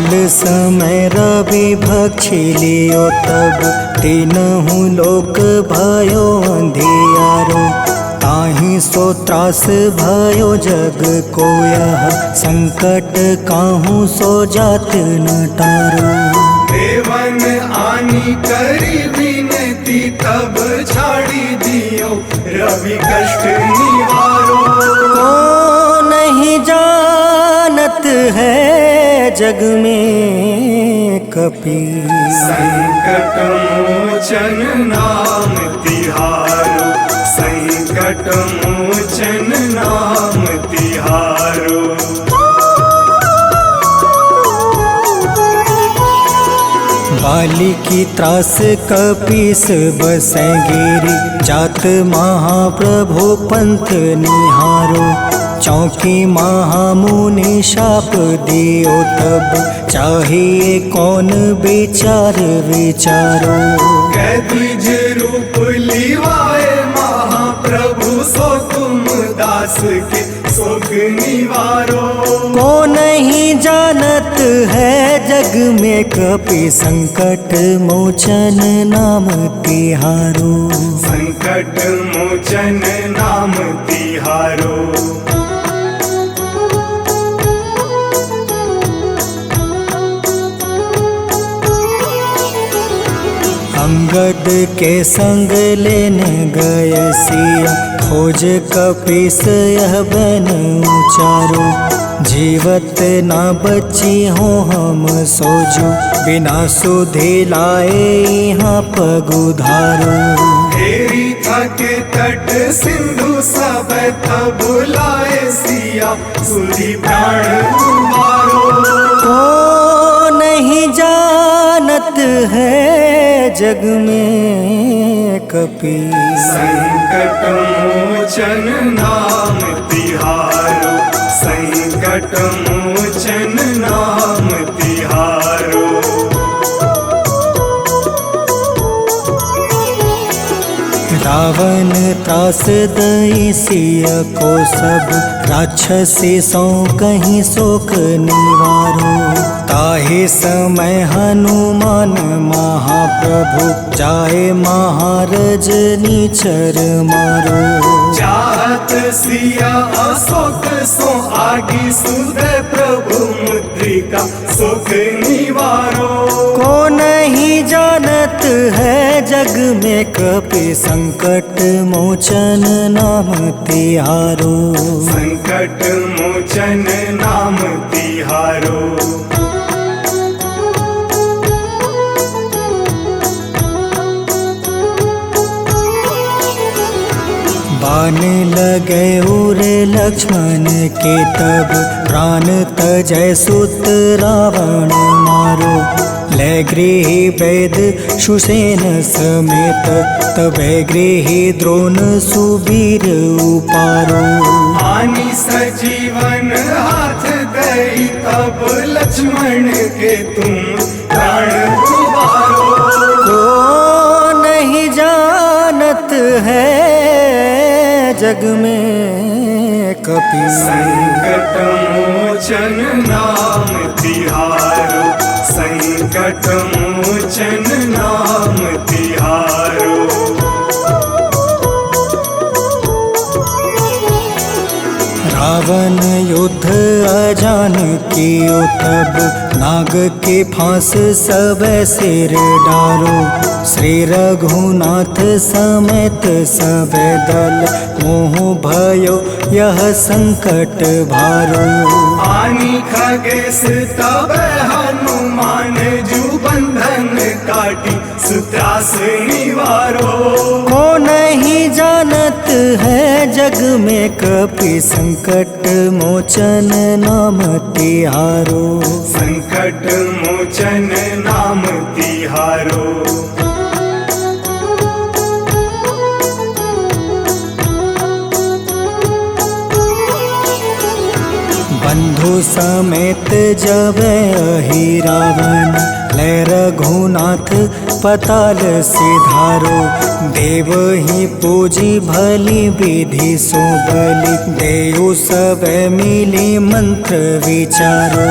काल समय रवि भक्षी लियो तब तीनहु लोक भयो अंधियारो। ताहि सो त्रास भयो जग को यह संकट काहू सो जात न टारो। देवन आनी करी विनती तब छाड़ी दियो रवि कष्ट निवारो। को नहीं जानत है जग में कपि संकट मोचन नाम तिहारो। संकट मोचन नाम तिहारो। बाली की त्रास कपीस बसै गिरी। जात महाप्रभु पंथ निहारो। चौकी महामुनि शाप दियो तब चाहिए कौन विचार विचारो। कैद्विज रूप लिवाए महाप्रभु सो तुम दास के शोक निवारो। को नहीं जानत है जग में कपि संकट मोचन नाम तिहारो। संकट मोचन नाम तिहारो। अंगद के संग लेने गए सिया। खोज कपीस यह बन उचारो। जीवत ना बची हो हम सोजो। बिना सुधि लाए यहाँ पग उधारो। तेरी थके तट सिंधु सब तब लाए सिया। सुधि प्राण तुम्हारो। को नहीं जानत है जग में कपि संकट मोचन नाम तिहारो। संकट मोचन नाम तिहारो। रावण त्रास दई सिया को सब। राक्षसी सो कहीं शोक निवारो। ताहि समय हनुमान महाप्रभु जाए महारज नीचर मारो। चाहत सिया अशोक सो आगी सुदय प्रभु मुद्रिका सुख निवारो। को नहीं जानत है जग में कपि संकट मोचन नाम तिहारो। संकट मोचन नाम तिहारो। बाण लगे उरे लक्ष्मण के तब प्राण तजय सुत रावण मारो। ले गृही वैद सुसेन समेत तबे गृही द्रोण सुबीर उपारो। आनी सजीवन हाथ दई तब लक्ष्मण के तुम प्राण उबारो। को नहीं जानत है जग में कपि संकट मोचन नाम तिहारो। संकट मोचन नाम तिहारो। रावण युद्ध अजान कियो तब नाग के फांस सब सिर डारो। श्री रघुनाथ समेत सब दल मोह भयो यह संकट भारो। आनी खगेश तब हनुमान जू बंधन काटी सुत्रास निवारो। को नहीं जानत है जग में कपि संकट मोचन नाम तिहारो। संकट मोचन नाम तिहारो। बंधु समेत जब अहि रावण। ले रघुनाथ पताल सिधारो। देव ही पूजी भली विधि सो बलि, देव सब मिली मंत्र विचारो।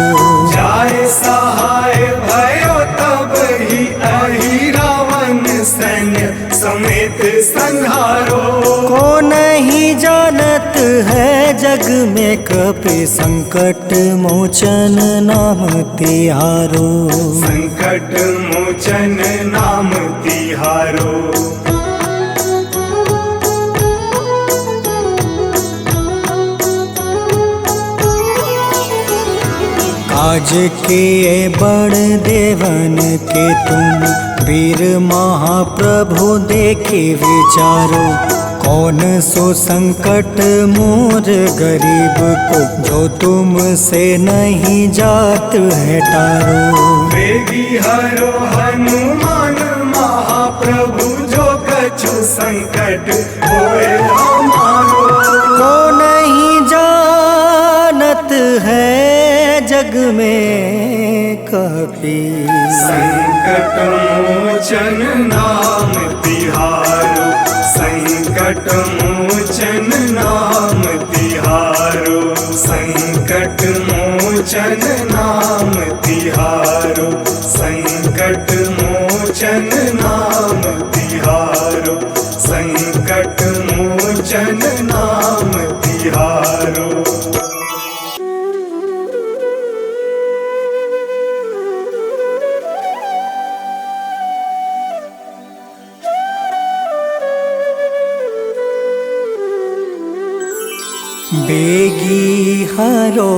जाय सहाय भयो तब ही अहि रावण सैन्य समेत संहारो। को नहीं जानत है जग में कपि संकट मोचन नाम तिहारो। संकट मोचन नाम तिहारो। काज किए बड़ देवन के तुम, वीर महाप्रभु देखे विचारो। कौन सो संकट मोर गरीब को, जो तुमसे नहीं जात है टारो। वेगी हरो हनुमान महाप्रभु, जो कछु संकट होए हमारो। को नहीं जानत है जग में कपि, संकट मोचन नाम तिहारो। संकट मोचन नाम तिहारो। संकट मोचन नाम तिहारो। संकट मोचन नाम तिहारो। संकट मोचन नाम तिहारो। बेगी हरो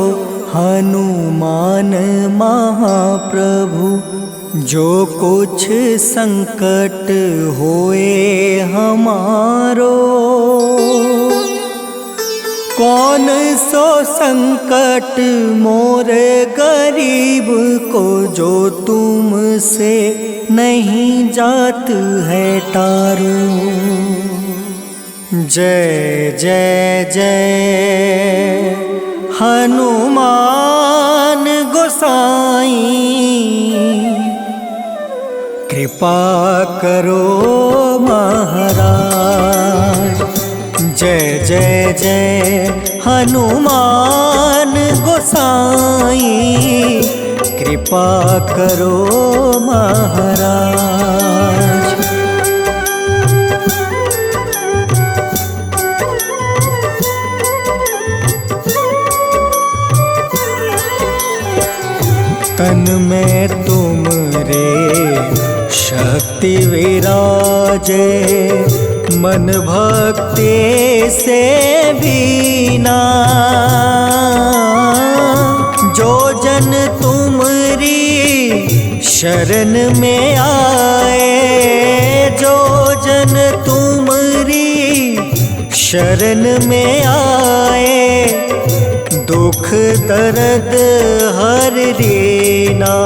हनुमान महाप्रभु, जो कुछ संकट होए हमारो। कौन सो संकट मोर गरीब को, जो तुमसे नहीं जात है टारो। जय जय जय हनुमान गोसाई, कृपा करो महाराज। जय जय जय हनुमान गोसाई, कृपा करो महाराज। तन में तुम रे शक्ति विराजे, मन भक्ति से बीना। जो जन तुमरी शरण में आए, जो जन तुमरी शरण में आए, दुख दर्द हर रीना।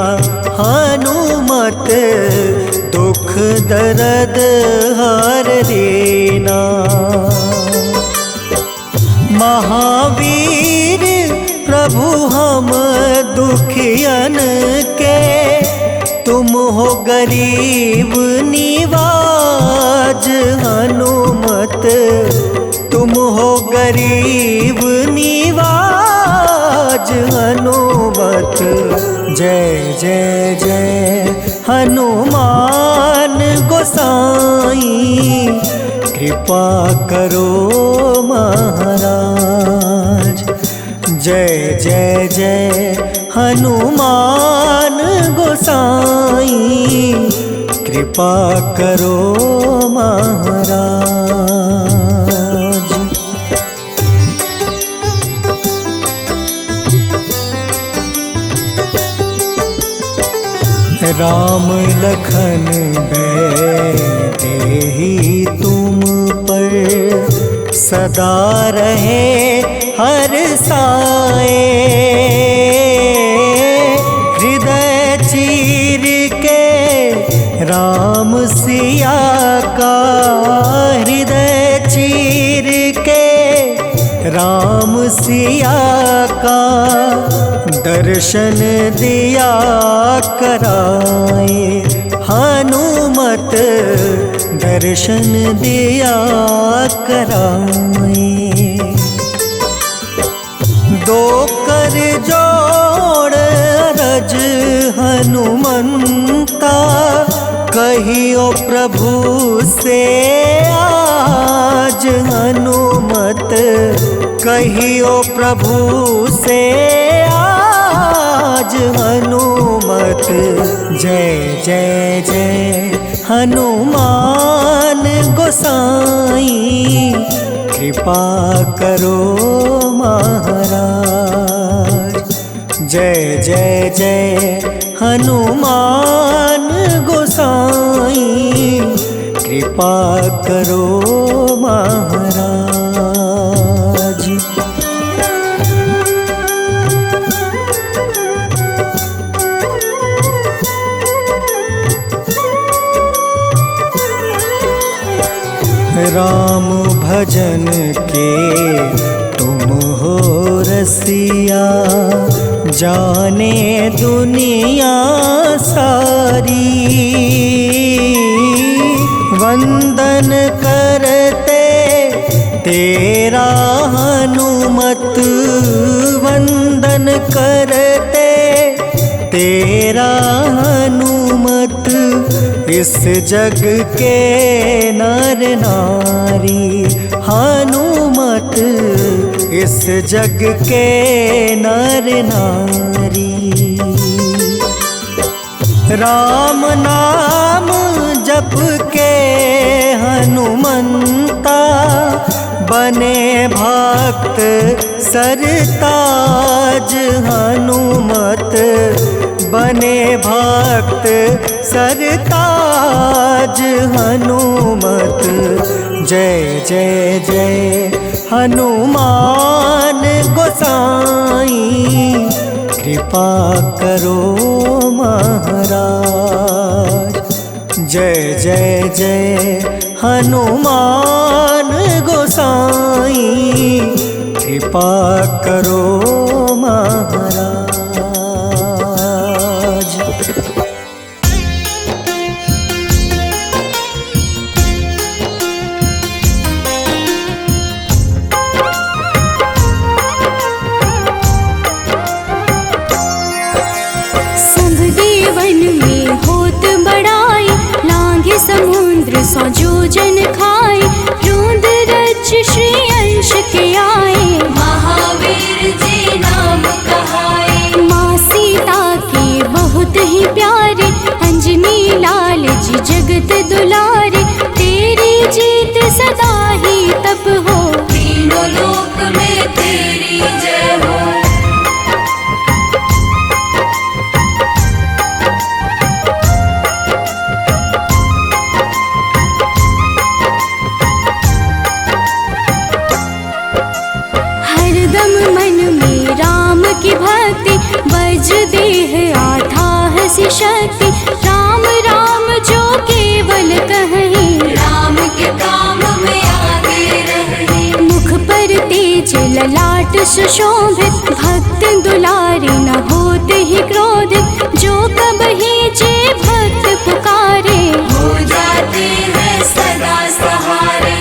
हनुमत दुख दर्द हर रीना। महावीर प्रभु हम दुखियन के, तुम हो गरीब निवाज। हनुमत तुम हो गरीब निवाज। हनुमत जय जय जय हनुमान गोसाई, कृपा करो महाराज। जय जय जय हनुमान गोसाई, कृपा करो महाराज। राम लखन देहि तुम पर, सदा रहे हर साए। हृदय चीर के राम सिया का, हृदय चीर के राम सिया का, दर्शन दिया कराए। हनुमत दर्शन दिया कराए। दो कर जोड़ अरज हनुमंता, कहियो प्रभु से आज हनुमत, कहियो प्रभु से आज हनुमत। जय जय जय हनुमान गोसाई, कृपा करो महाराज। जय जय जय हनुमान गोसाई, कृपा करो महाराज। राम भजन के तुम हो रसिया, जाने दुनिया सारी। वंदन करते तेरा हनुमत, वंदन करते तेरा हनुमत। इस जग के नर नारी हनुमत, इस जग के नर नारी। राम नाम जप के हनुमंता, बने भक्त सरताज हनुमत, बने भक्त सरताज हनुमत। जय जय जय हनुमान गोसाई, कृपा करो महाराज। जय जय जय हनुमान गोसाई, कृपा करो महाराज। समुद्र सौ जोजन खाए, रोंद रच श्री अंश के आए। महावीर जी नाम कहाए, माँ सीता के बहुत ही प्यारे, अंजनी लाल जी जगत दुलारे। तेरी जीत सदा ही तप हो, तीनों लोक में तेरी जय हो। की भक्ति बज देह आधाह सी शक्ति, राम राम जो केवल कहीं, राम के काम में आगे रहे। मुख पर तेज ललाट सुशोभित, भक्त दुलारी न होते ही क्रोधित। जो कबहि जे भक्त पुकारे, हो जाते हैं सदा सहारे।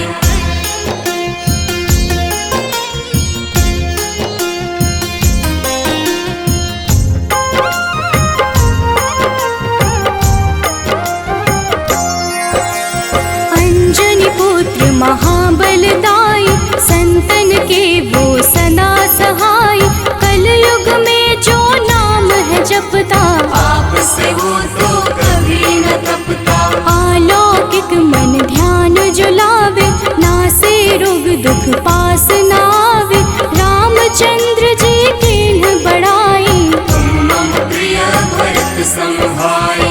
महाबलदाई, संतन के वो सदा सहाय। कलयुग में जो नाम है जपता, पाप से वो तो कभी न तपता। अलौकिक मन ध्यान जो लावे, नासे रोग दुख पास न आवे। रामचंद्र जी कीन्ह बड़ाई, तुम मम प्रिय भरत समभाई।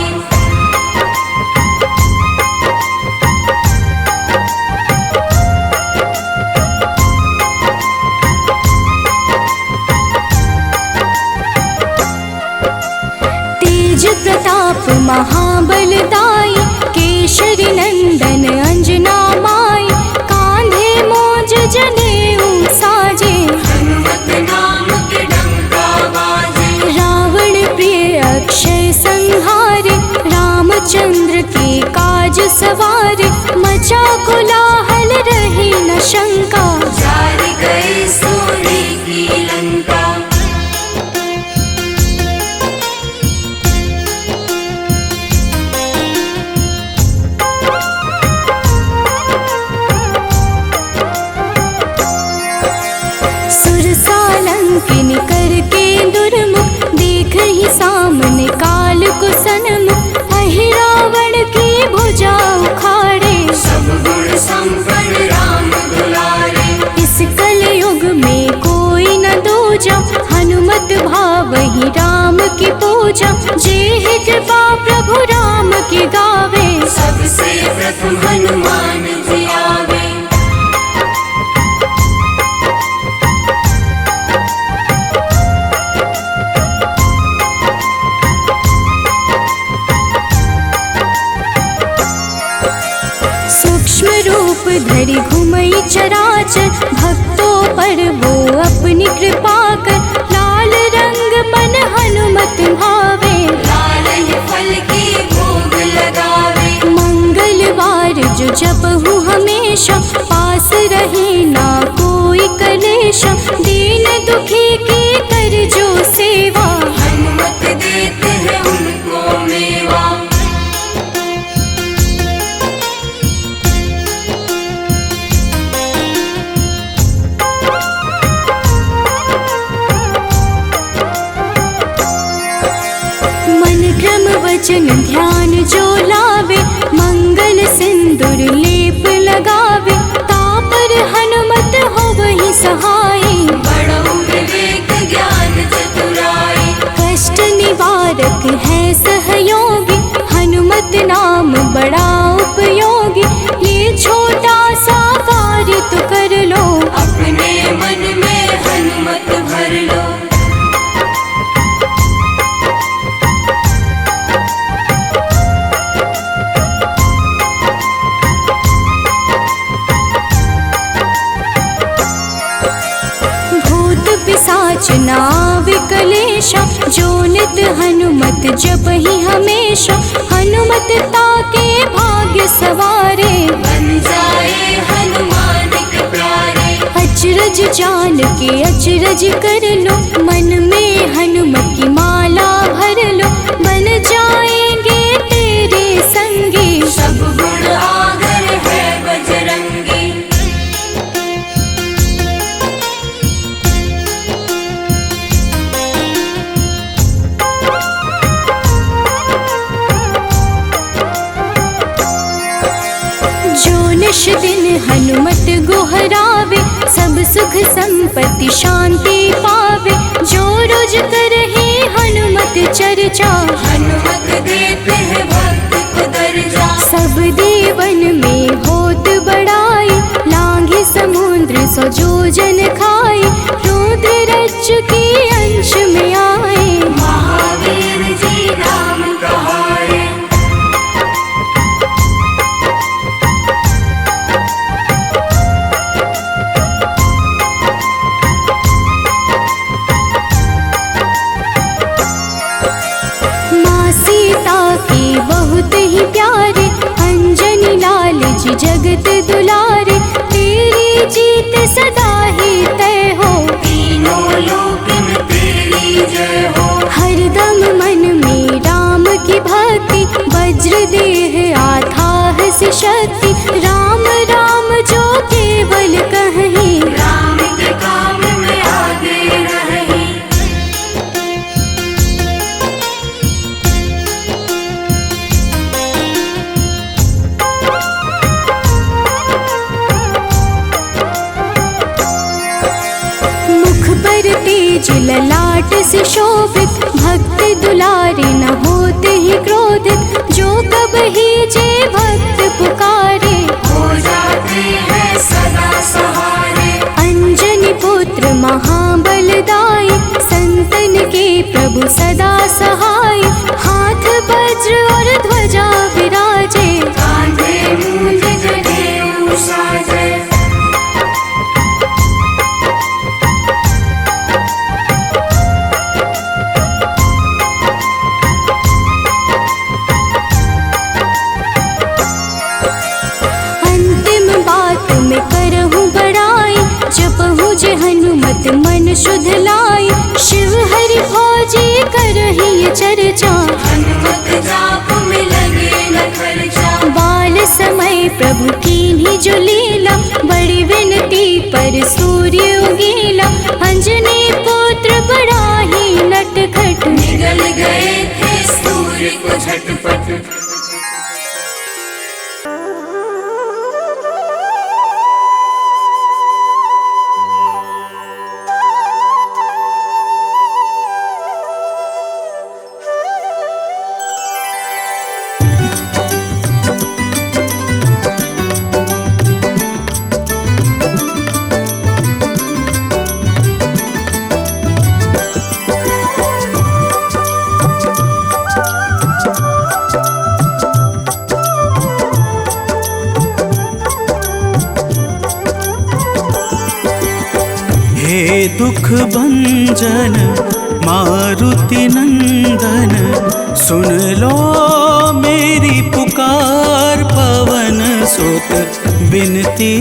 प्रताप कोलाहल रहे न शंका, जार गए सोने की लंका। सुरसालंकिनी करके दुर्मुख, देख ही सामने काल को सन्मुख। अहिरावण की भुजा उखाड़े, सब गुण संपन्न राम दुलारे। इस कलयुग में कोई न दूजा, हनुमत भावहि राम की पूजा। जेहि कृपा प्रभु राम की गावे, सबसे प्रथम हनुमान जी आवे। सूक्ष्म रूप धरि घुमई चराचर, भक्तों पर वो अपनी कृपा कर। लाल रंग मन हनुमत भावे, लाल ही फल की भोग लगावे। मंगलवार जो जपहु हमेशा, पास रहे ना कोई कलेश। दीन दुखी की कर जो सेवा, हनुमत देते हैं उनको मेवा। मन क्रम वचन ध्यान जो लावे, मंगल सिंदूर लेप लगावे। तापर हनुमत हो वही सहाय, बड़ो विवेक ज्ञान चतुराई। कष्ट निवारक है सहयोगी, हनुमत नाम बड़ा उपयोगी। ये छोटा सा कार्य तो कर लो, अपने मन में हनुमत भर लो। भूत पिशाच नाव कलेशा, जो नित हनुमत जपहि हमेशा। हनुमत ताके भाग्य सवारे, बन जाए हनुमान के प्यारे। अचरज जान के अचरज कर लो, मन में हनुमत की माला भर लो। बन जाएंगे तेरे संगी, सब गुण आगर है बजरंगी। जो निश दिन हनुमत गोहरावे, सब सुख संपत्ति शांति पावे। जो रोज करहे हनुमत चर्चा, हनुमत देते हैं भक्त को दर्जा। सब देवन में होत बड़ाई, लांघे समुद्र सो जो जन खाए। रुद्र रज के अंश में आए, महावीर जी नाम कहाए। माँ सीता के बहुत ही प्यारे, अंजनी लाल जी जगत दुलारे। तेरी जीत सदा ही तय हो, तीनों लोक में तेरी जय हो। हरदम मन में राम की भक्ति, वज्र देह आधार से शक्ति। राम राम जो केवल कहीं, राम के काम में आगे रहे। मुख पर तेज ललाट से शोभित, भक्त दुलारे न होते ही क्रोधित। जो कब ही जे भक्त पुकारे, हो जाते हैं सदा सहारे। अंजनी पुत्र महाबलदाई, संतन के प्रभु सदा सहाय। हाथ वज्र और ध्वजा विराजे, कांधे मूंज जनेऊ साजे। नित मन शुद्ध लाई, शिव हरि भोजे करहि चर्चा। हनुमत जाप में लगे न खर्चा, बाल समय प्रभु कीन्ही जो लीला, बड़ी विनती पर सूर्य उगेला। अंजनी पुत्र बड़ा ही नटखट, निगल गए थे सूर्य को झटपट। हे दुख भंजन मारुति नंदन, सुन लो मेरी पुकार। पवन सुत बिनती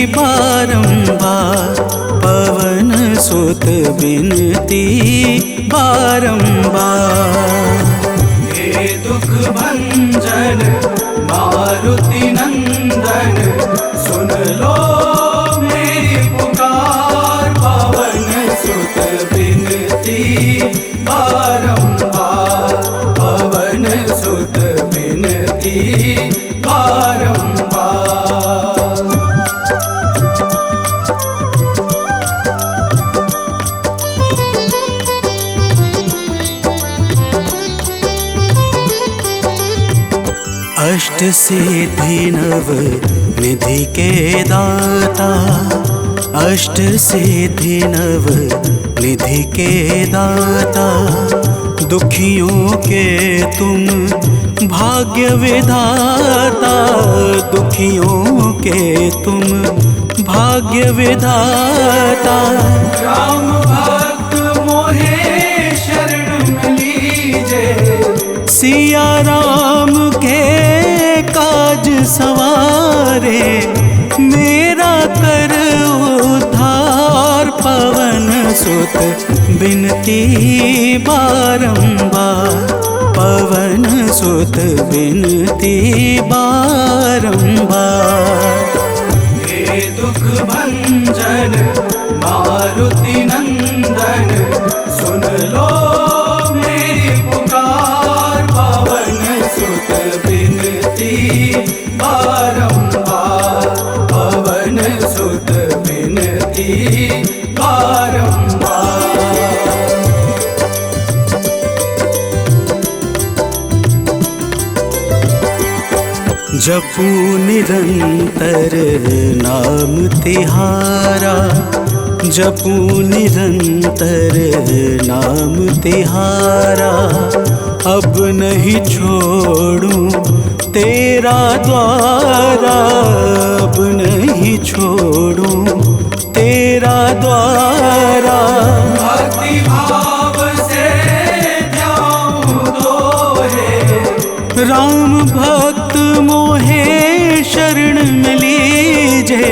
बारंबार, पवन सुत बिनती बारंबार। हे दुख भंजन मारुति नंदन, सुन लो मेरी पुकार। पवन सुत बिनती बारंबार, पवन सुत बिनती बारंबार। अष्ट सिद्धि नव निधि के दाता, अष्ट सिद्धि नव निधि के दाता। दुखियों के तुम भाग्य विधाता, दुखियों के तुम भाग्य विधाता। राम भक्त मोहे शरण लीजे, सिया राम के काज सवारे। मेरा कर उद्धार, पवन सुत बिनती बारंबार, पवन सुत बिनती बारंबार। हे दुख भंजन मारुति नंदन, सुन लो मेरी पुकार। पवन सुत बिनती बारंबार, पवन सुत बिनती बारंबार। जपू निरंतर नाम तिहारा, जपू निरंतर नाम तिहारा। अब नहीं छोड़ूं तेरा द्वारा, अब नहीं छोड़ूं तेरा द्वारा। भक्ति भाव से ध्याऊं दोहे, राम भक्त मोहे शरण में लीजे।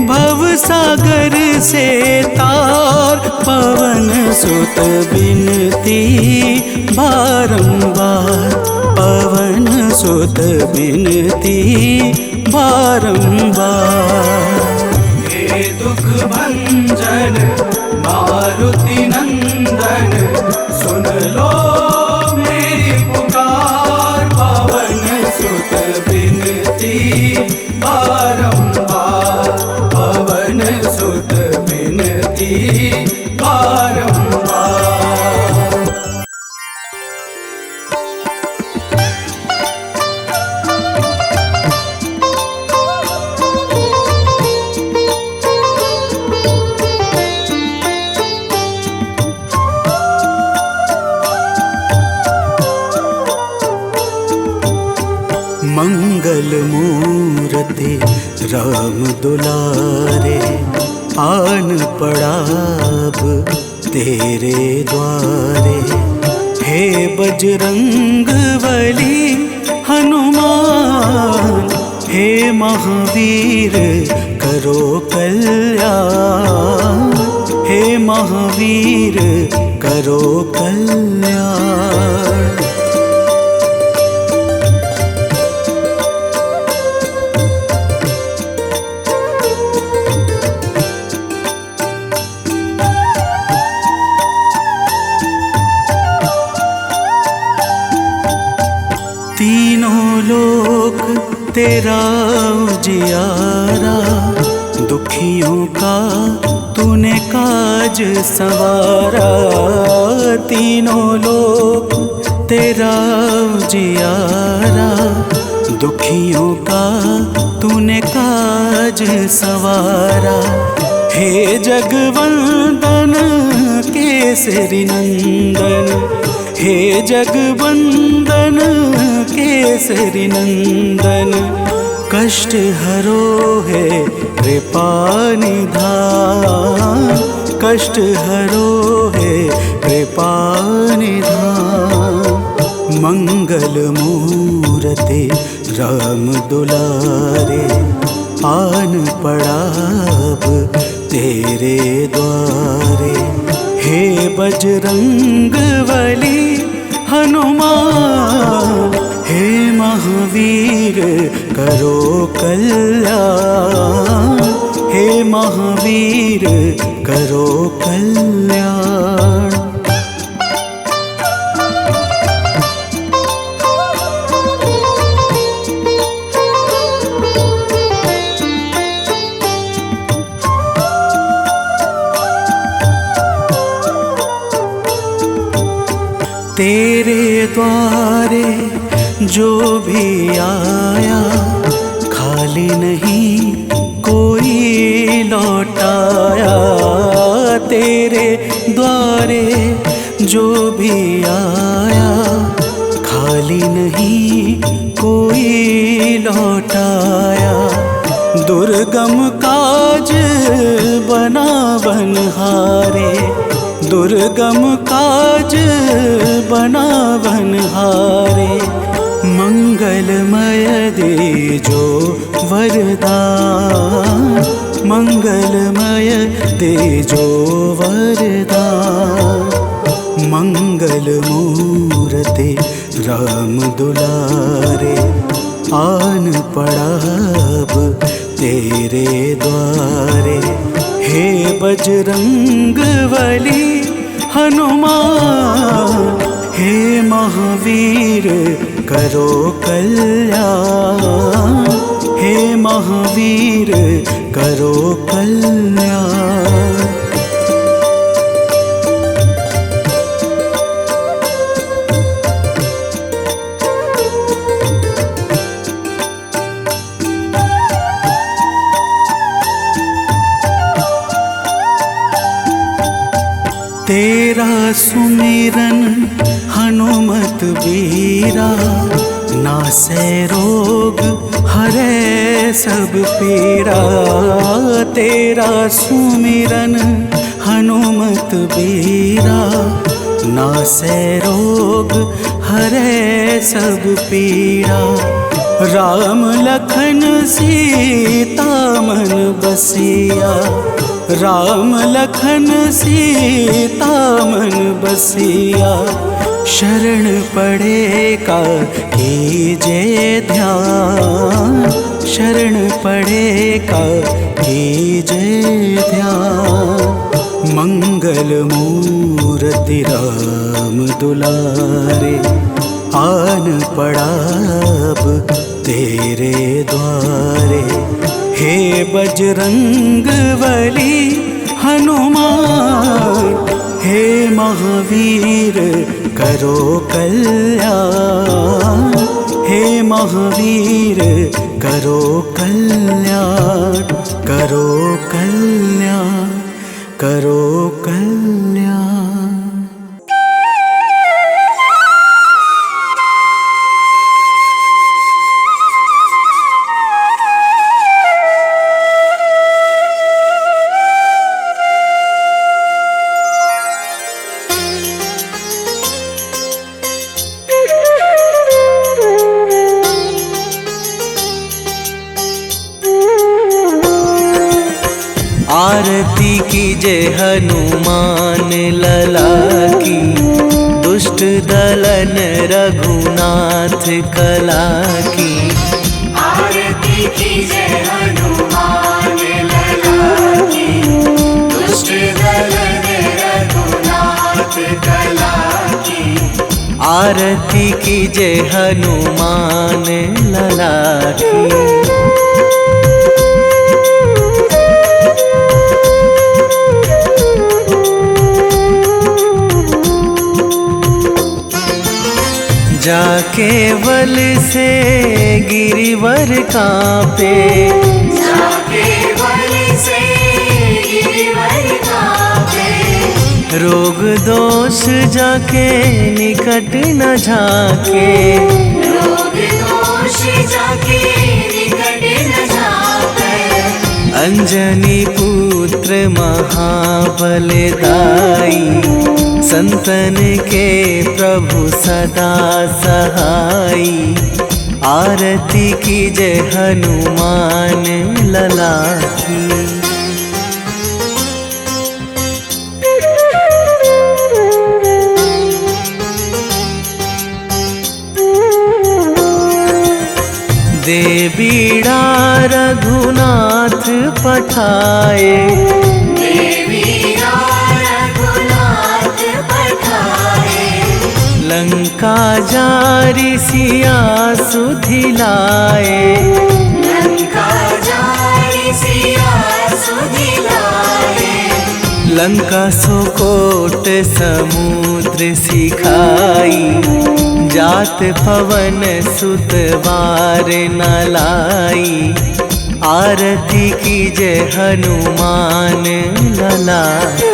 भव सागर से तार, पवन सुत बिनती बारंबार, पवन सुत बिनती बारंबार। हे दुख भंजन मारुति नंदन, सुन लो मेरी पुकार। पवन सुत बिनती बारंबार, पवन सुत बिनती बारंबार। मंगल मूर्ति राम दुलारे, आन पड़ा अब तेरे द्वारे। हे बजरंग बली हनुमान, हे महावीर करो कल्याण। हे महावीर करो कल्याण। तीनों लोक तेरा उजियारा, दुखियों का तूने काज सवारा। तीनों लोक तेरा उजियारा, दुखियों का तूने काज सवारा। हे जगवंदन केसरी नंदन, हे जगवंदन केसरी नंदन, कष्ट हरो है कृपा निधान, कष्ट हरो है कृपा निधान। मंगल मूर्ति राम दुलारे, आन पड़ा अब तेरे द्वारे। हे बजरंग बली हनुमान, हे महावीर करो कल्याण, हे महावीर करो कल्याण। तेरे द्वारे जो भी आया, खाली नहीं कोई लौटाया। तेरे द्वारे जो भी आया, खाली नहीं कोई लौटाया। दुर्गम काज बना बनहारे, दुर्गम काज बना बनहारे। मंगलमय दे जो वरदान, मंगलमय दे जो वरदान। मंगल मूर्ति राम दुलारे, आन पड़ा अब तेरे द्वारे। हे बजरंग बली हनुमान, हे महावीर करो कल्याण, हे महावीर करो कल्याण। तेरा सुमिरन हनुमत बीरा, नासै रोग हरै सब पीरा। तेरा सुमिरन हनुमत बीरा, नासै रोग हरै सब पीरा। राम लखन सीता मन बसिया, राम लखन सीता मन बसिया। शरण पड़े का कीजे ध्यान, शरण पड़े का कीजे ध्यान। मंगल मूर्ति राम दुलारे, आन पड़ा अब तेरे द्वारे। हे बजरंग बली हनुमान, हे महावीर करो कल्याण, हे महावीर करो कल्याण, करो कल्याण, करो कल्याण। आरती कीजे हनुमान लला की, दुष्ट दलन रघुनाथ कला की। आरती कीजे हनुमान लला की, दुष्ट दलन रघुनाथ कला की। आरती कीजे हनुमान लला की। जाके बल से गिरिवर कांपे, जाके बल से गिरिवर कांपे। रोग दोष जाके निकट न झाके, रोग दोष जाके निकट न झाके। अंजनी पुत्र महाबलदाई, संतन के प्रभु सदा सहाई। आरती कीजे हनुमान लला की। दे बीड़ा रघुनाथ पठाए, लंका जारी सिया सुधिलाए। लंका जारी सिया सुधिलाए। लंका सुकोट समुद्र सिखाई, जात पवन सुत वार न लाई। आरती कीजे हनुमान लला की।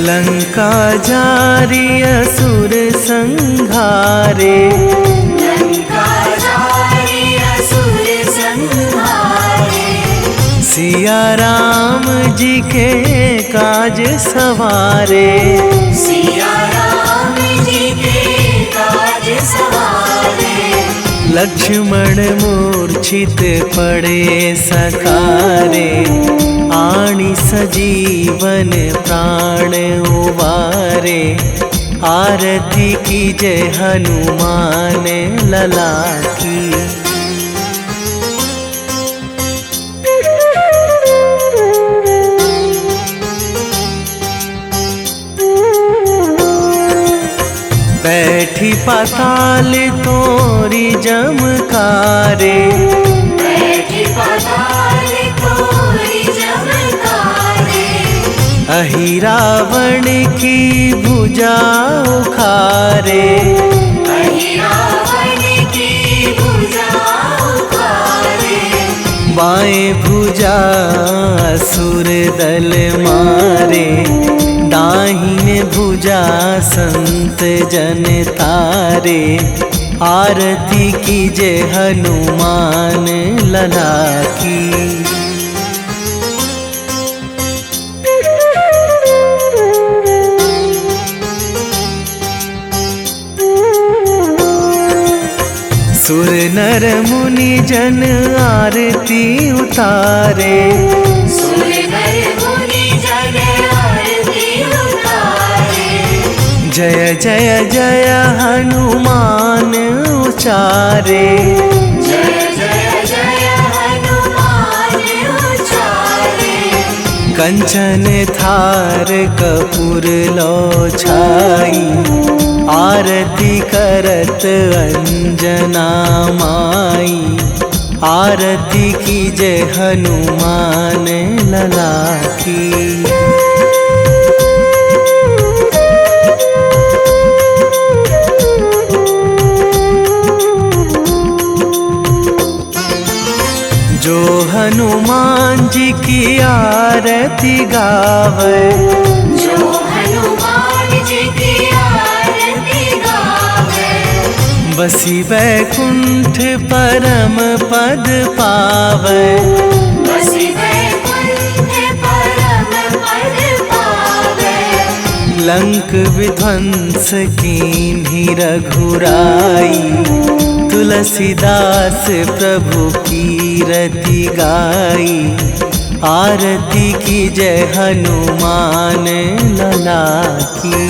लंका जारी असुर संहारे, लंका जारी असुर संहारे। सिया राम जी के काज सवारे, सिया राम जी के काज सवारे। लक्ष्मण मूर्छित पड़े सकारे, आणी सजीवन प्राण उबारे। आरती कीजे हनुमान लला की। बैठी पाताल तोरी जमकारे, बैठी पाताल तोरी जमकारे। अहि रावण की भुजा उखारे, अहि रावण की भुजा उखारे। बाएं भुजा असुर दल मारे, दाहिने भुजा संत जन तारे। आरती कीजे हनुमान लला की। सुर नर मुनि जन आरती उतारे, सुर नर मुनि जन आरती उतारे। जय जय जय हनुमान उचारे, जय जय जय हनुमान उचारे। कंचन थार कपूर लो छाई, आरती करत अंजना माई। आरती कीजे हनुमान लला की। जो हनुमान जी की आरती गावे, जो हनुमान जी की आरती गावे। बसी वैकुंठ परम पद पावे, बसी वैकुंठ परम पद पावे। लंक विध्वंस कीन्ही रघुराई, तुलसीदास प्रभु कीरति गाई। आरती की जय हनुमान लला की।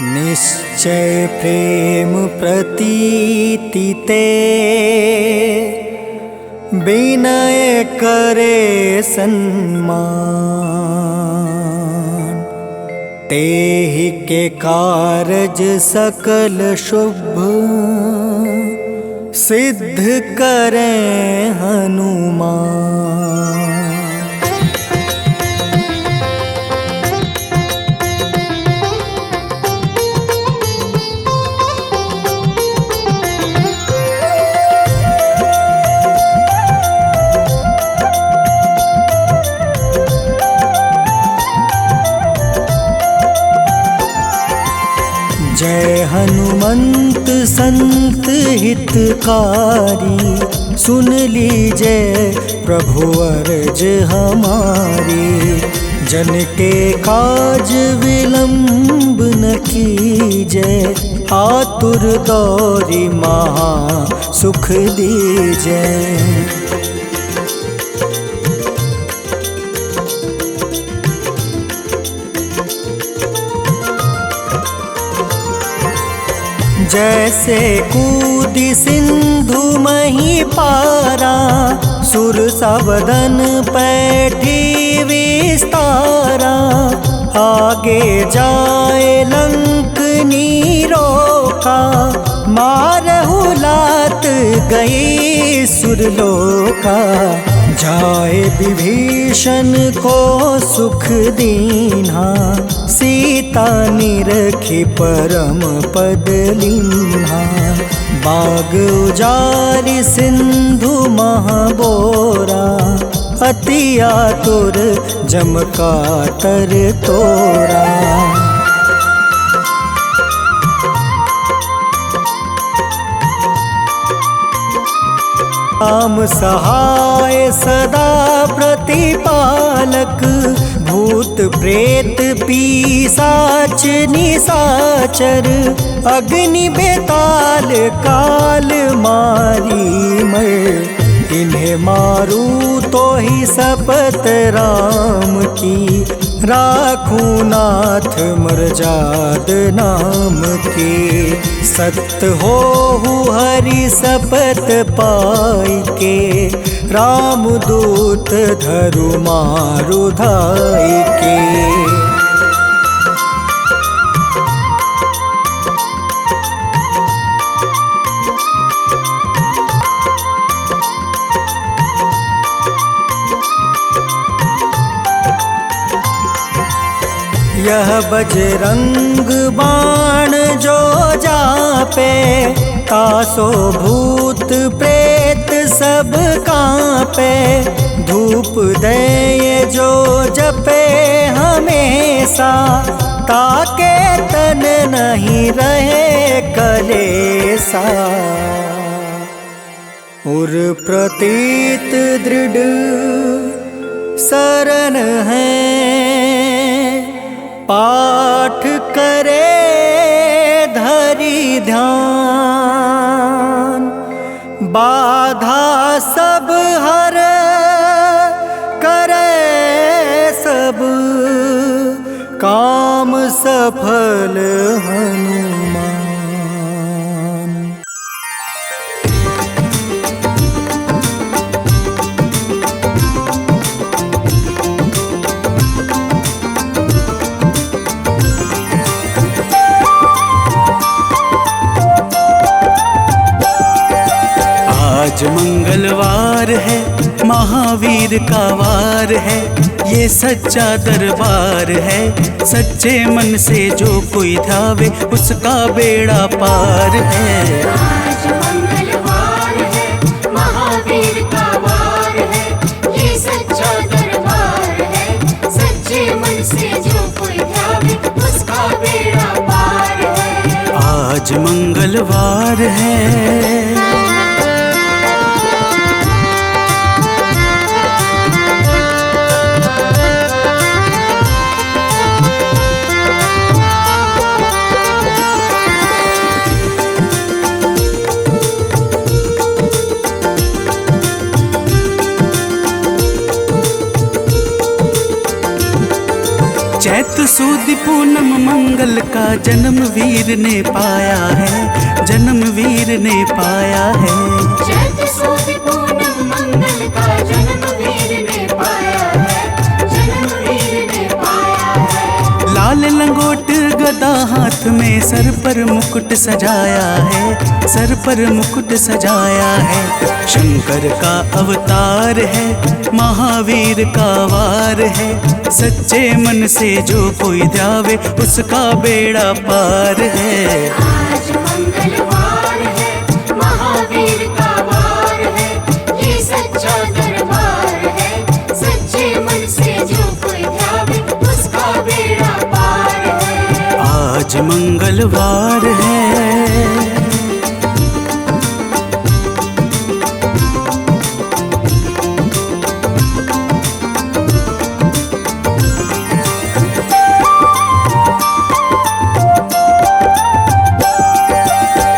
निश्चय प्रेम प्रतीति ते, विनय करे सन्मान। तेहि के कारज सकल शुभ, सिद्ध करें हनुमान। जय हनुमंत संत हितकारी, सुन लीजिए प्रभु अर्ज हमारी। जन के काज विलंब न कीजिए, आतुर दौरी महा सुख दीजिए। जैसे कूदी सिंधु मही पारा, सुर सवदन पैठी विस्तारा। आगे जाए लंक नीरोका, मारहु लात गई सुरलोका। जाए विभीषण को सुख दीन्हा, सीता निरखी परम पद लीन्हा। बाग उजारि सिंधु महाबोरा, अति आतुर जम कातर तोरा। राम सहाय सदा प्रतिपालक, भूत प्रेत पिशाच निशाचर। अग्नि बेताल काल मारी मर, इन्हें मारू तो ही शपथ राम की। राखूं नाथ मर्याद नाम की। सत्य हो हरि शपथ पाई के, राम दूत धरु मारु धाई के। यह बजरंग बाण जो जापे, तासो भूत प्रेत सब कांपे। धूप दे जो जपे हमेशा, ताके तन नहीं रहे कलेसा। उर प्रतीत दृढ़ शरण है, पाठ करे धरि ध्यान। बाधा सब हर करे सब, काम सफल हनुमान। आज मंगलवार है, महावीर का वार है। ये सच्चा दरबार है, सच्चे मन से जो कोई ध्यावे उसका बेड़ा पार है। आज मंगलवार है, महावीर का वार है। ये सच्चा दरबार है, सच्चे मन से जो कोई ध्यावे उसका बेड़ा पार है। आज मंगलवार है। चैत सुद पूनम मंगल का जन्म वीर ने पाया है, जन्म वीर ने पाया है। चैत सुद पूनम मंगल का जन्म वीर ने पाया है, जन्म वीर ने पाया है। लाल लंगोट गदा हाथ में, सर पर मुकुट सजाया है, सर पर मुकुट सजाया है। शंकर का अवतार है, महावीर का वार है। सच्चे मन से जो कोई ध्यावे उसका बेड़ा पार है। आज मंगलवार है, महावीर का वार है, ये सच्चा दरबार है। सच्चे मन से जो कोई ध्यावे उसका बेड़ा पार है। आज मंगलवार है।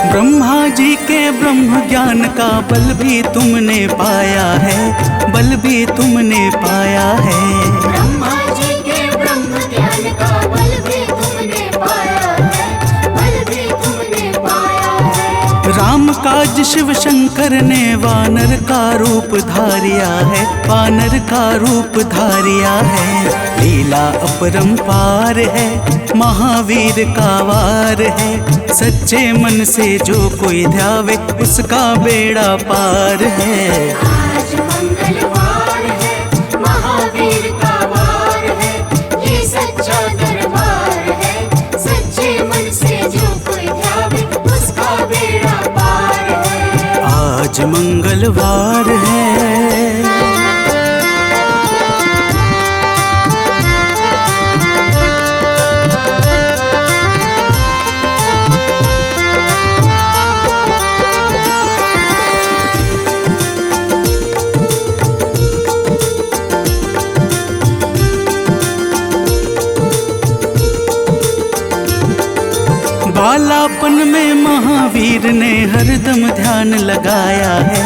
ब्रह्मा जी के ब्रह्म ज्ञान का बल भी तुमने पाया है, बल भी तुमने पाया है। ब्रह्मा जी के ब्रह्म ज्ञान का बल भी तुमने पाया है, बल भी तुमने पाया है। राम काज शिव शंकर ने वानर का रूप धारिया है, वानर का रूप धारिया है। लीला अपरंपार है, महावीर का वार है। सच्चे मन से जो कोई ध्यावे उसका बेड़ा पार है। आज मंगलवार है, महावीर का वार है, ये सच्चा दरबार है। सच्चे मन से जो कोई ध्यावे उसका बेड़ा पार है। आज मंगलवार है। बालापन में महावीर ने हरदम ध्यान लगाया है,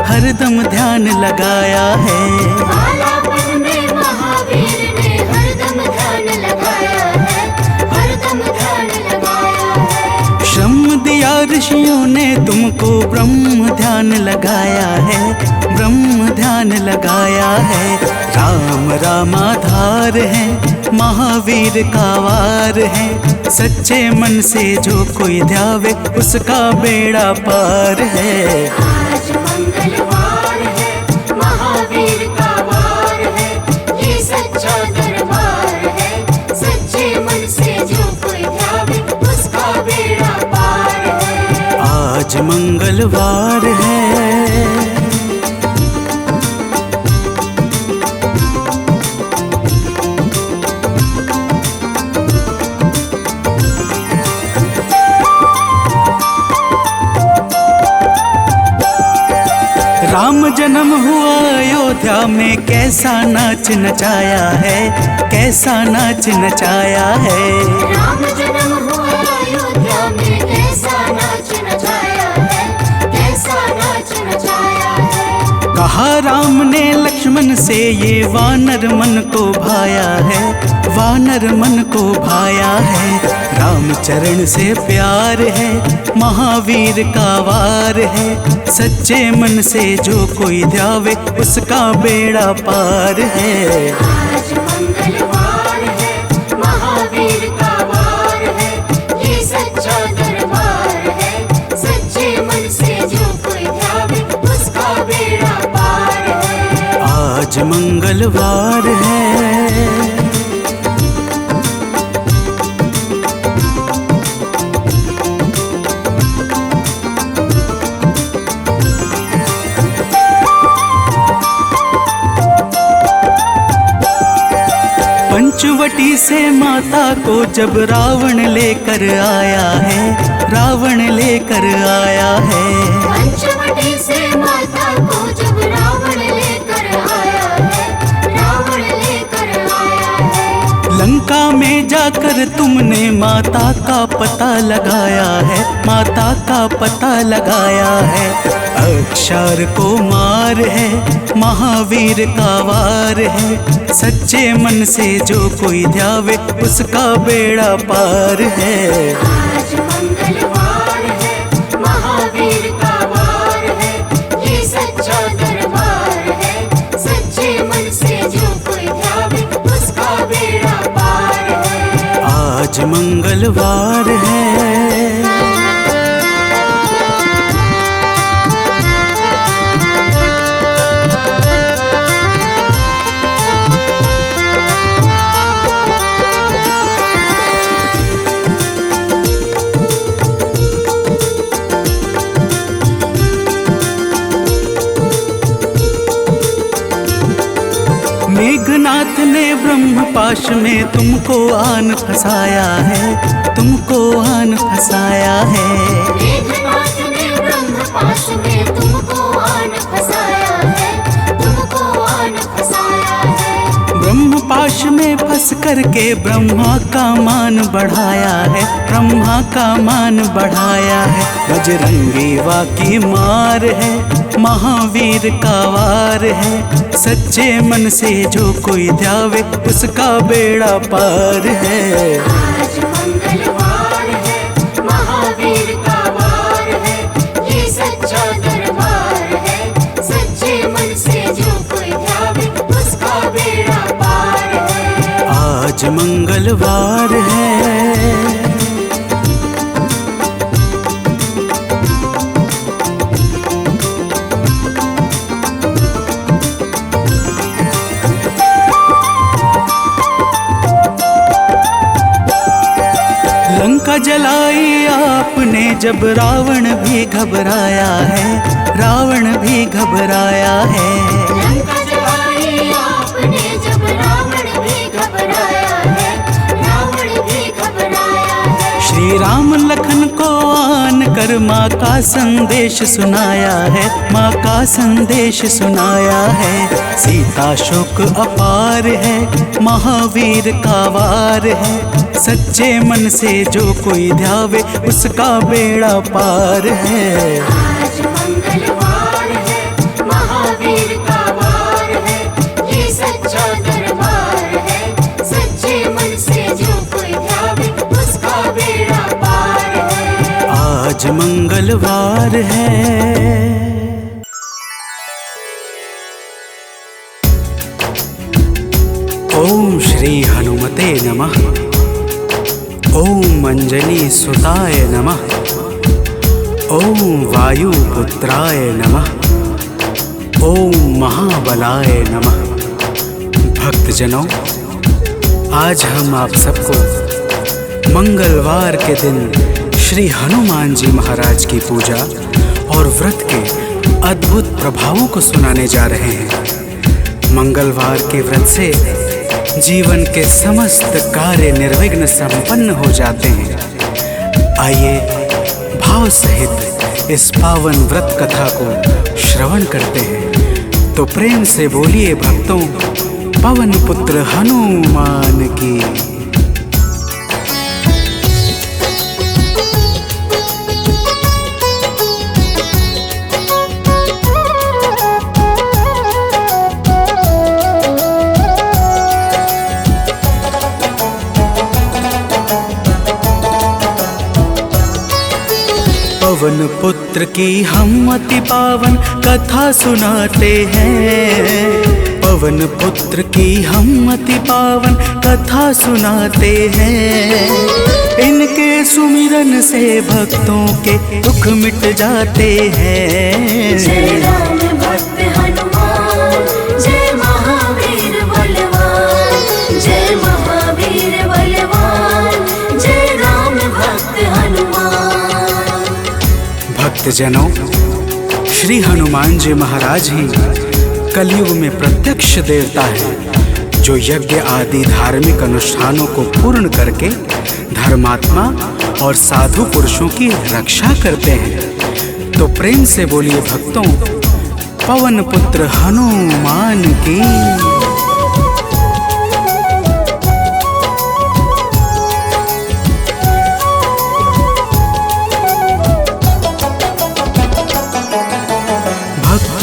हरदम ध्यान लगाया है। बालापन में महावीर ने हरदम ध्यान लगाया है, हरदम ध्यान लगाया है। श्रम दिया ऋषियों ने तुमको, ब्रह्म ध्यान लगाया है, ब्रह्म ध्यान लगाया है। राम रामाधार है, महावीर का वार है। सच्चे मन से जो कोई ध्यावे उसका बेड़ा पार है। आज मंगलवार है, महावीर का वार है, ये सच्चा दरबार है। सच्चे मन से जो कोई ध्यावे उसका बेड़ा पार है। आज मंगलवार है। राम जन्म हुआ अयोध्या में, कैसा नाच नचाया है, कैसा नाच नचाया है। राम जन्म हुआ अयोध्या में, कैसा नाच नचाया है, कैसा नाच नचाया है। कहा राम ने लक्ष्मण से, ये वानर मन को भाया है, वानर मन को भाया है। राम चरण से प्यार है, महावीर का वार है। सच्चे मन से जो कोई ध्यावे उसका बेड़ा पार है। आज मंगलवार है, महावीर का वार है, ये सच्चा दरबार है। सच्चे मन से जो कोई ध्यावे उसका बेड़ा पार है। आज मंगलवार है। पंचवटी से माता को जब रावण लेकर आया है, रावण लेकर आया है। पंचवटी से माता को जब रावण लेकर आया है, रावण लेकर आया है। लंका में जाकर तुमने माता का पता लगाया है, माता का पता लगाया है। अक्षर को मार है, महावीर का वार है। सच्चे मन से जो कोई ध्यावे उसका बेड़ा पार है। आज मंगलवार है, महावीर का वार है, ये सच्चा दरबार है। सच्चे मन से जो कोई ध्यावे उसका बेड़ा पार है। आज मंगलवार है। मेघनाथ ने ब्रह्मपाश में तुमको आन फंसाया है, तुमको आन फंसाया है। मेघनाथ ने ब्रह्मपाश में तुमको आन फंसाया है, तुमको आन फंसाया है। ब्रह्मपाश में फंस करके ब्रह्मा का मान बढ़ाया है, ब्रह्मा का मान बढ़ाया है। बजरंगी वाकी मार है, महावीर का वार है। सच्चे मन से जो कोई ध्यावे उसका बेड़ा पार है। आज मंगलवार है, महावीर का वार है, ये सच्चा दरबार है। सच्चे मन से जो कोई ध्यावे उसका बेड़ा पार है। आज मंगलवार है। लंका जलाई आपने जब रावण भी घबराया है, रावण भी घबराया है। लंका जलाई आपने जब रावण भी घबराया है, रावण भी घबराया है। श्री राम लखन को आन कर माँ का संदेश सुनाया है, माँ का संदेश सुनाया है। सीता शोक अपार है, महावीर का वार है। सच्चे मन से जो कोई ध्यावे उसका बेड़ा पार है। आज मंगलवार है, महावीर का वार है, ये सच्चा दरबार है। सच्चे मन से जो कोई ध्यावे उसका बेड़ा पार है। आज मंगलवार है। ओम श्री हनुमते नमः। ओम अंजनी सुताय नमः। ओम वायुपुत्राय नमः। ओम महाबलाय नमः। भक्तजनों, आज हम आप सबको मंगलवार के दिन श्री हनुमान जी महाराज की पूजा और व्रत के अद्भुत प्रभावों को सुनाने जा रहे हैं। मंगलवार के व्रत से जीवन के समस्त कार्य निर्विघ्न संपन्न हो जाते हैं। आइए भाव सहित इस पावन व्रत कथा को श्रवण करते हैं। तो प्रेम से बोलिए भक्तों, पवन पुत्र हनुमान की। पवन पुत्र की हम अति पावन कथा सुनाते हैं। पवन पुत्र की हम अति पावन कथा सुनाते हैं। इनके सुमिरन से भक्तों के दुख मिट जाते हैं। जय राम भक्त हनुमान, जय महावीर बलवान, जय महावीर बलवान, जय राम भक्त हनुमान। भक्तजनों, श्री हनुमान जी महाराज ही कलयुग में प्रत्यक्ष देवता है, जो यज्ञ आदि धार्मिक अनुष्ठानों को पूर्ण करके धर्मात्मा और साधु पुरुषों की रक्षा करते हैं। तो प्रेम से बोलिए भक्तों, पवन पुत्र हनुमान की।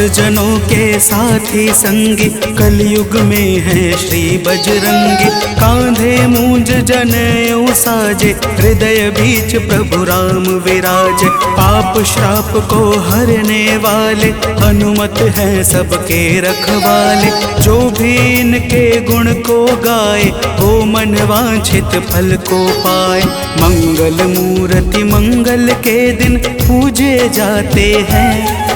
जनों के साथी संगी कलयुग में है श्री बजरंगी। कांधे मूंज जनेऊ साजे हृदय बीच प्रभु राम विराजे। पाप श्राप को हरने वाले हनुमत हैं सबके रखवाले। जो भी इनके गुण को गाए वो मन वांछित फल को पाए। मंगल मूर्ति मंगल के दिन पूजे जाते हैं,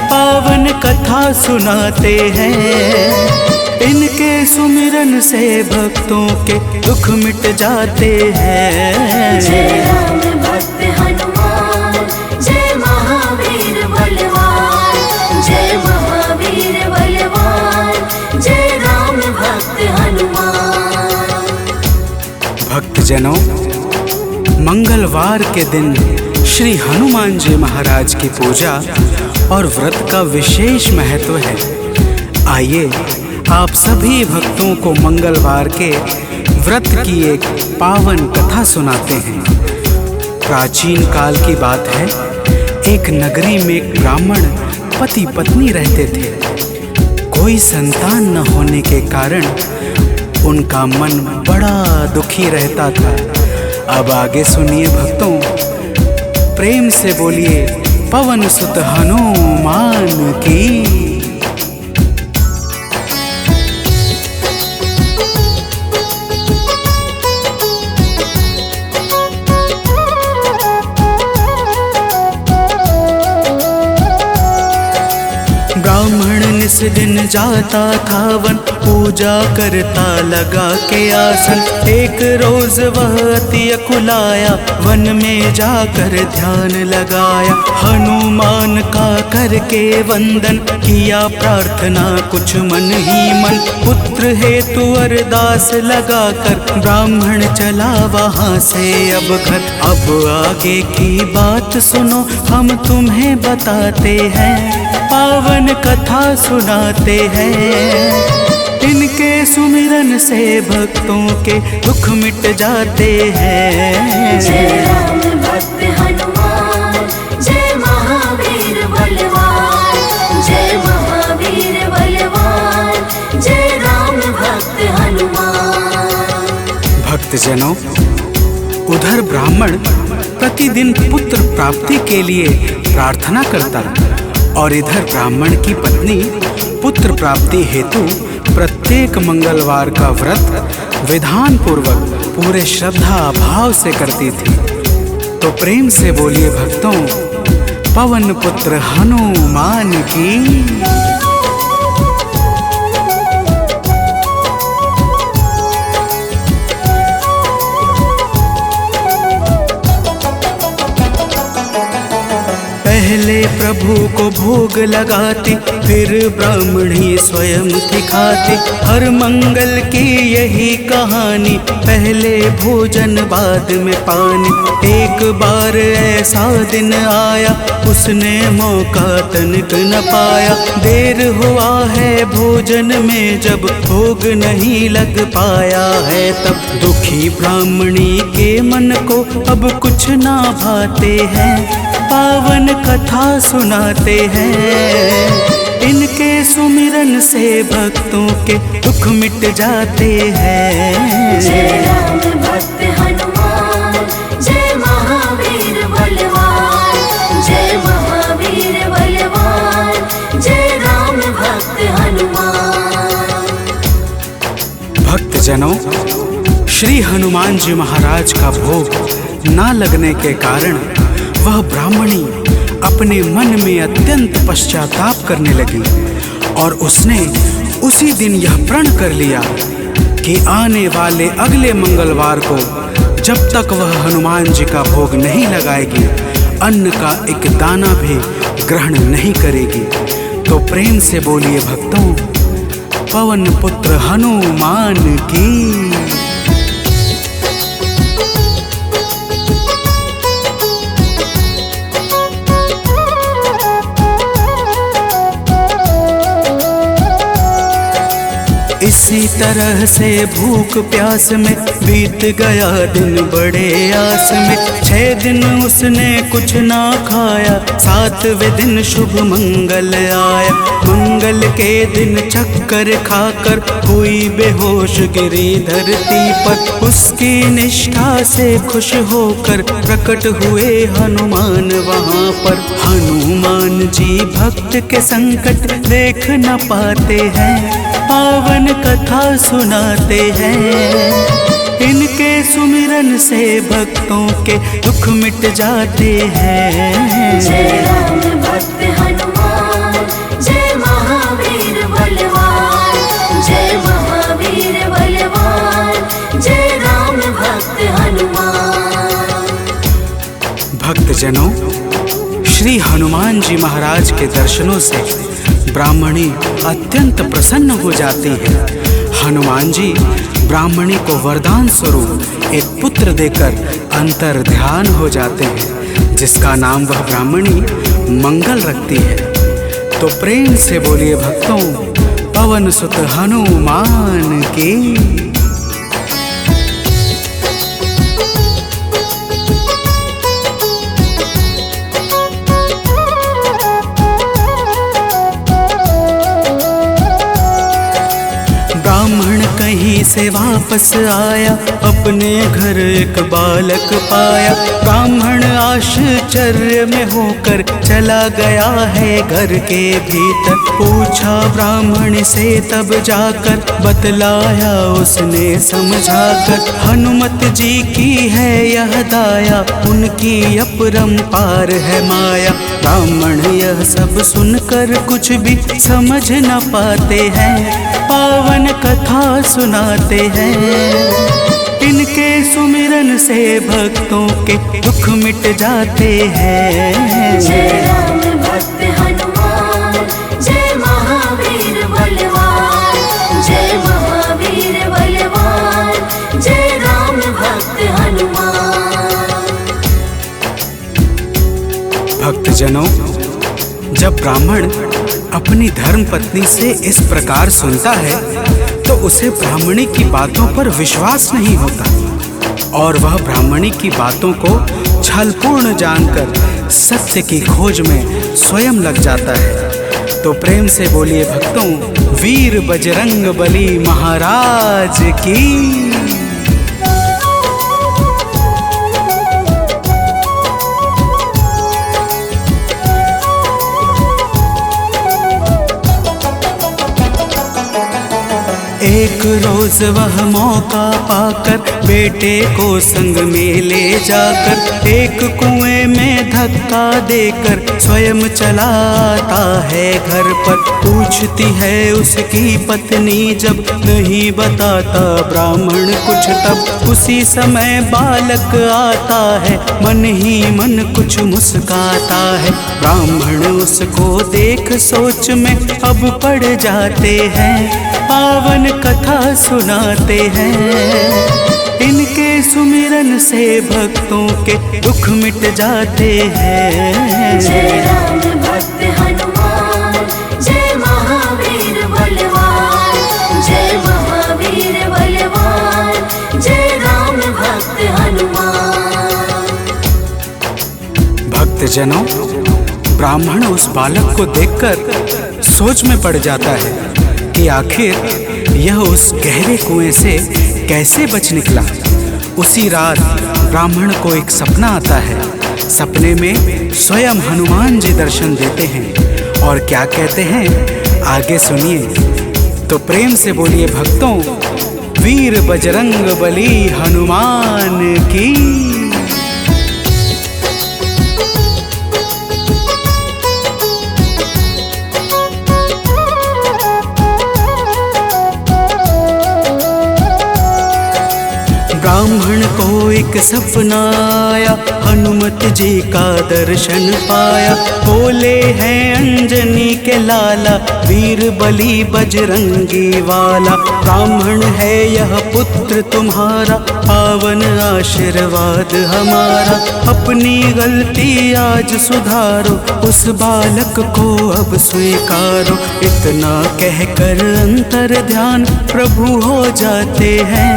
पावन कथा सुनाते हैं। इनके सुमिरन से भक्तों के दुख मिट जाते हैं। जय राम भक्त हनुमान, जय महावीर बलवान, जय महावीर बलवान, जय राम भक्त हनुमान। भक्तजनों, मंगलवार के दिन श्री हनुमान जी महाराज की पूजा और व्रत का विशेष महत्व है। आइए आप सभी भक्तों को मंगलवार के व्रत की एक पावन कथा सुनाते हैं। प्राचीन काल की बात है, एक नगरी में एक ब्राह्मण पति पत्नी रहते थे। कोई संतान न होने के कारण उनका मन बड़ा दुखी रहता था। अब आगे सुनिए भक्तों, प्रेम से बोलिए पवन सुत हनुमान की। ब्राह्मण निस दिन जाता था वन, पूजा करता लगा के आसन। एक रोज वह अति अकुलाया, वन में जाकर ध्यान लगाया। हनुमान का करके वंदन किया प्रार्थना कुछ मन ही मन। पुत्र हेतु अरदास लगाकर ब्राह्मण चला वहाँ से अब घर। अब आगे की बात सुनो, हम तुम्हें बताते हैं, पावन कथा सुनाते हैं। इनके सुमिरन से भक्तों के दुख मिट जाते हैं। जय राम भक्त हनुमान, जय महावीर बलवान, जय महावीर बलवान, जय राम भक्त हनुमान। भक्तजनों, उधर ब्राह्मण प्रतिदिन पुत्र प्राप्ति के लिए प्रार्थना करता और इधर ब्राह्मण की पत्नी पुत्र प्राप्ति हेतु प्रत्येक मंगलवार का व्रत विधान पूर्वक पूरे श्रद्धा भाव से करती थी। तो प्रेम से बोलिए भक्तों, पवन पुत्र हनुमान की। पहले प्रभु को भोग लगाती, फिर ब्राह्मणी स्वयं थी खाती। हर मंगल की यही कहानी, पहले भोजन बाद में पानी। एक बार ऐसा दिन आया, उसने मौका तनिक न पाया। देर हुआ है भोजन में, जब भोग नहीं लग पाया है तब। दुखी ब्राह्मणी के मन को अब कुछ ना भाते हैं, पावन कथा सुनाते हैं। इनके सुमिरन से भक्तों के दुख मिट जाते हैं। जय राम भक्त हनुमान, जय महावीर बलवान, जय महावीर बलवान, जय राम भक्त हनुमान। भक्तजनों, श्री हनुमान जी महाराज का भोग ना लगने के कारण वह ब्राह्मणी अपने मन में अत्यंत पश्चाताप करने लगी और उसने उसी दिन यह प्रण कर लिया कि आने वाले अगले मंगलवार को जब तक वह हनुमान जी का भोग नहीं लगाएगी, अन्न का एक दाना भी ग्रहण नहीं करेगी। तो प्रेम से बोलिए भक्तों, पवन पुत्र हनुमान की। इस उसी तरह से भूख प्यास में बीत गया दिन बड़े आस में। 6 दिन उसने कुछ ना खाया, 7वें दिन शुभ मंगल आया। मंगल के दिन चक्कर खाकर हुई बेहोश गिरी धरती पर। उसकी निष्ठा से खुश होकर प्रकट हुए हनुमान वहाँ पर। हनुमान जी भक्त के संकट देख न पाते हैं, पावन कथा सुनाते हैं। इनके सुमिरन से भक्तों के दुख मिट जाते हैं। जय राम भक्त हनुमान, जय महावीर बलवान, जय महावीर बलवान, जय राम भक्त हनुमान। भक्तजनों, श्री हनुमान जी महाराज के दर्शनों से ब्राह्मणी अत्यंत प्रसन्न हो जाती है। हनुमान जी ब्राह्मणी को वरदान स्वरूप एक पुत्र देकर अंतर ध्यान हो जाते हैं, जिसका नाम वह ब्राह्मणी मंगल रखती है। तो प्रेम से बोलिए भक्तों, पवन सुत हनुमान की। ब्राह्मण कहीं से वापस आया, अपने घर एक बालक पाया। ब्राह्मण आश्चर्य में होकर चला गया है घर के भीतर। पूछा ब्राह्मण से तब जाकर, बतलाया उसने समझाकर। हनुमत जी की है यह दाया, उनकी अपरंपार है माया। ब्राह्मण यह सब सुनकर कुछ भी समझ न पाते हैं, पावन कथा सुनाते हैं। इनके सुमिरन से भक्तों के दुख मिट जाते हैं। जय राम भक्त हनुमान, जय महावीर बलवान, जय महावीर बलवान, जय राम भक्त हनुमान। भक्तजनों, जब ब्राह्मण अपनी धर्म पत्नी से इस प्रकार सुनता है तो उसे ब्राह्मणी की बातों पर विश्वास नहीं होता और वह ब्राह्मणी की बातों को छलपूर्ण जानकर सत्य की खोज में स्वयं लग जाता है। तो प्रेम से बोलिए भक्तों, वीर बजरंग बली महाराज की। एक रोज वह मौका पाकर बेटे को संग में ले जाकर एक कुएं में धक्का देकर स्वयं चलाता है घर पर। पूछती है उसकी पत्नी जब, नहीं बताता ब्राह्मण कुछ तब। उसी समय बालक आता है, मन ही मन कुछ मुस्काता है। ब्राह्मण उसको देख सोच में अब पड़ जाते हैं, पावन कथा सुनाते हैं। इनके सुमिरन से भक्तों के दुख मिट जाते हैं। जय राम भक्त हनुमान, जय महावीर बलवान, जय महावीर बलवान, जय राम भक्त हनुमान। भक्तजनों, ब्राह्मण उस बालक को देखकर सोच में पड़ जाता है कि आखिर यह उस गहरे कुएं से कैसे बच निकला। उसी रात ब्राह्मण को एक सपना आता है। सपने में स्वयं हनुमान जी दर्शन देते हैं और क्या कहते हैं आगे सुनिए। तो प्रेम से बोलिए भक्तों, वीर बजरंग बली हनुमान की। ब्राह्मण को एक सपना आया, हनुमत जी का दर्शन पाया। बोले हैं अंजनी के लाला, वीर बली बजरंगी वाला। ब्राह्मण है यह पुत्र तुम्हारा, पावन आशीर्वाद हमारा। अपनी गलती आज सुधारो, उस बालक को अब स्वीकारो। इतना कहकर अंतर ध्यान प्रभु हो जाते हैं,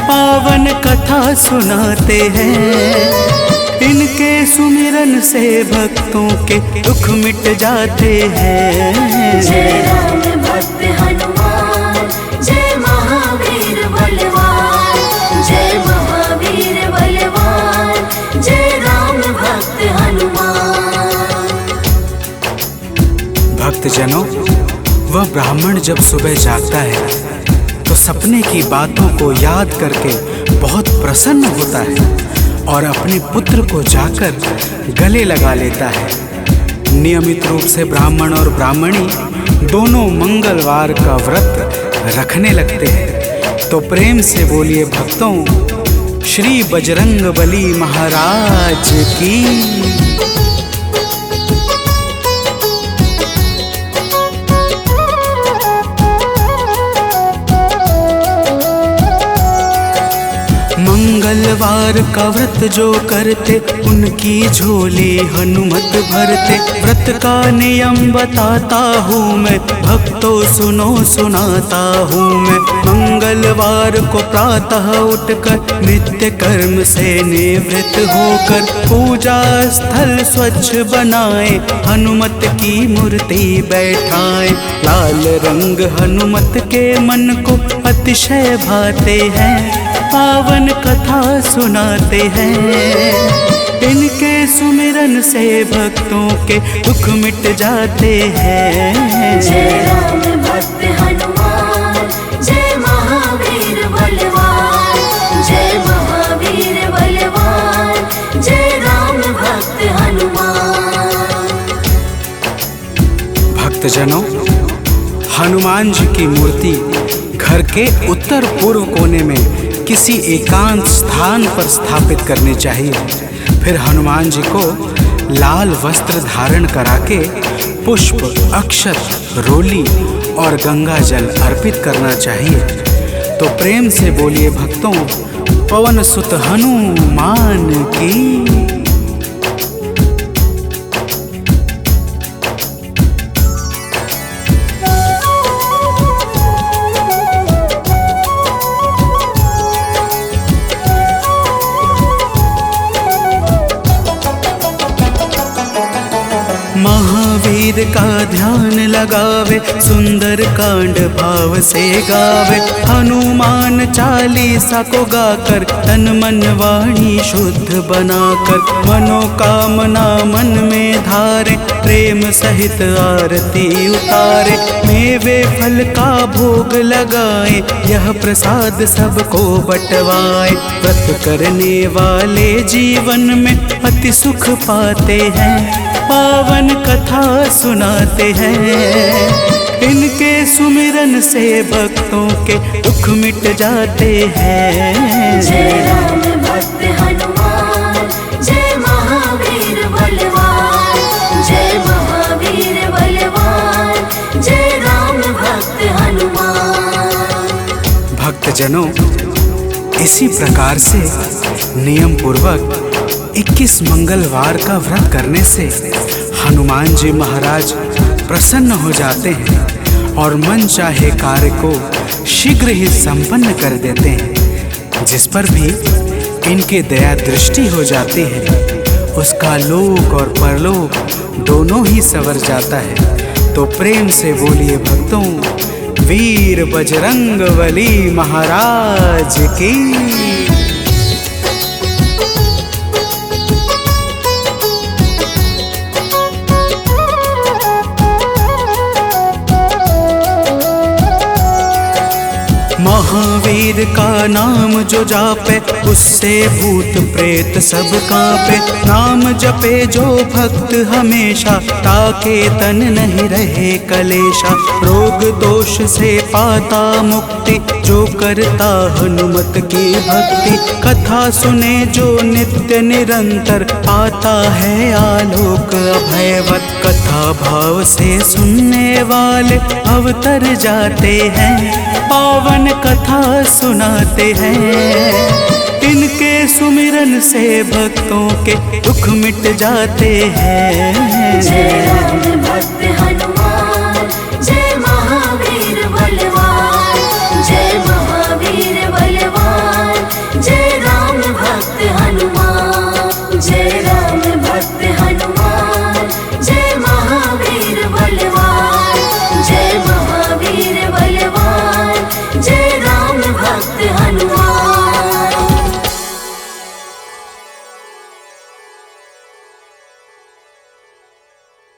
पावन कथा सुनाते हैं। इनके सुमिरन से भक्तों के दुख मिट जाते हैं। जय राम भक्त हनुमान, जय महावीर बलवान, जय महावीर बलवान, जय राम भक्त हनुमान। भक्तजनों, वह ब्राह्मण जब सुबह जागता है तो सपने की बातों को याद करके बहुत प्रसन्न होता है और अपने पुत्र को जाकर गले लगा लेता है। नियमित रूप से ब्राह्मण और ब्राह्मणी दोनों मंगलवार का व्रत रखने लगते हैं। तो प्रेम से बोलिए भक्तों, श्री बजरंग बली महाराज की। मंगलवार का व्रत जो करते, उनकी झोली हनुमत भरते। व्रत का नियम बताता हूँ मैं, भक्तों सुनो सुनाता हूँ मैं। मंगलवार को प्रातः उठकर नित्य कर्म से निवृत्त होकर पूजा स्थल स्वच्छ बनाए, हनुमत की मूर्ति बैठाए। लाल रंग हनुमत के मन को अतिशय भाते हैं, पावन कथा सुनाते हैं। इनके सुमिरन से भक्तों के दुख मिट जाते हैं। जय राम भक्त हनुमान, जय महावीर बलवान, जय महावीर बलवान, जय राम भक्त हनुमान। भक्तजनों, हनुमान जी की मूर्ति घर के उत्तर पूर्व कोने में किसी एकांत स्थान पर स्थापित करनी चाहिए। फिर हनुमान जी को लाल वस्त्र धारण करा के पुष्प, अक्षत, रोली और गंगा जल अर्पित करना चाहिए। तो प्रेम से बोलिए भक्तों, पवन सुत हनुमान की। महावीर का ध्यान लगावे, सुंदर कांड भाव से गावे। हनुमान चालीसा को गाकर तन मन वाणी शुद्ध बनाकर, मनोकामना मन में धारे, प्रेम सहित आरती उतारे। मेवे फल का भोग लगाए, यह प्रसाद सबको बंटवाए। व्रत करने वाले जीवन में अति सुख पाते हैं, पावन कथा सुनाते हैं। इनके सुमिरन से भक्तों के दुख मिट जाते हैं। जय राम भक्त हनुमान, जय महावीर बलवान, जय महावीर बलवान, जय राम भक्त हनुमान। भक्तजनों, इसी प्रकार से नियम पूर्वक 21 मंगलवार का व्रत करने से हनुमान जी महाराज प्रसन्न हो जाते हैं और मन चाहे कार्य को शीघ्र ही संपन्न कर देते हैं। जिस पर भी इनके दया दृष्टि हो जाती है, उसका लोक और परलोक दोनों ही संवर जाता है। तो प्रेम से बोलिए भक्तों, वीर बजरंग बली महाराज की। महावीर महावीर का नाम जो जापे उससे भूत प्रेत सब कांपे। नाम जपे जो भक्त हमेशा ताके तन नहीं रहे कलेशा। रोग दोष से पाता मुक्ति जो करता हनुमत की भक्ति। कथा सुने जो नित्य निरंतर पाता है आलोक अभयवत। कथा भाव से सुनने वाले अवतर जाते हैं पावन कथा सुनाते हैं। इनके सुमिरन से भक्तों के दुख मिट जाते हैं। जय राम भक्त हनुमान, जय महावीर बलवान, जय महावीर बलवान, जय राम भक्त हनुमान।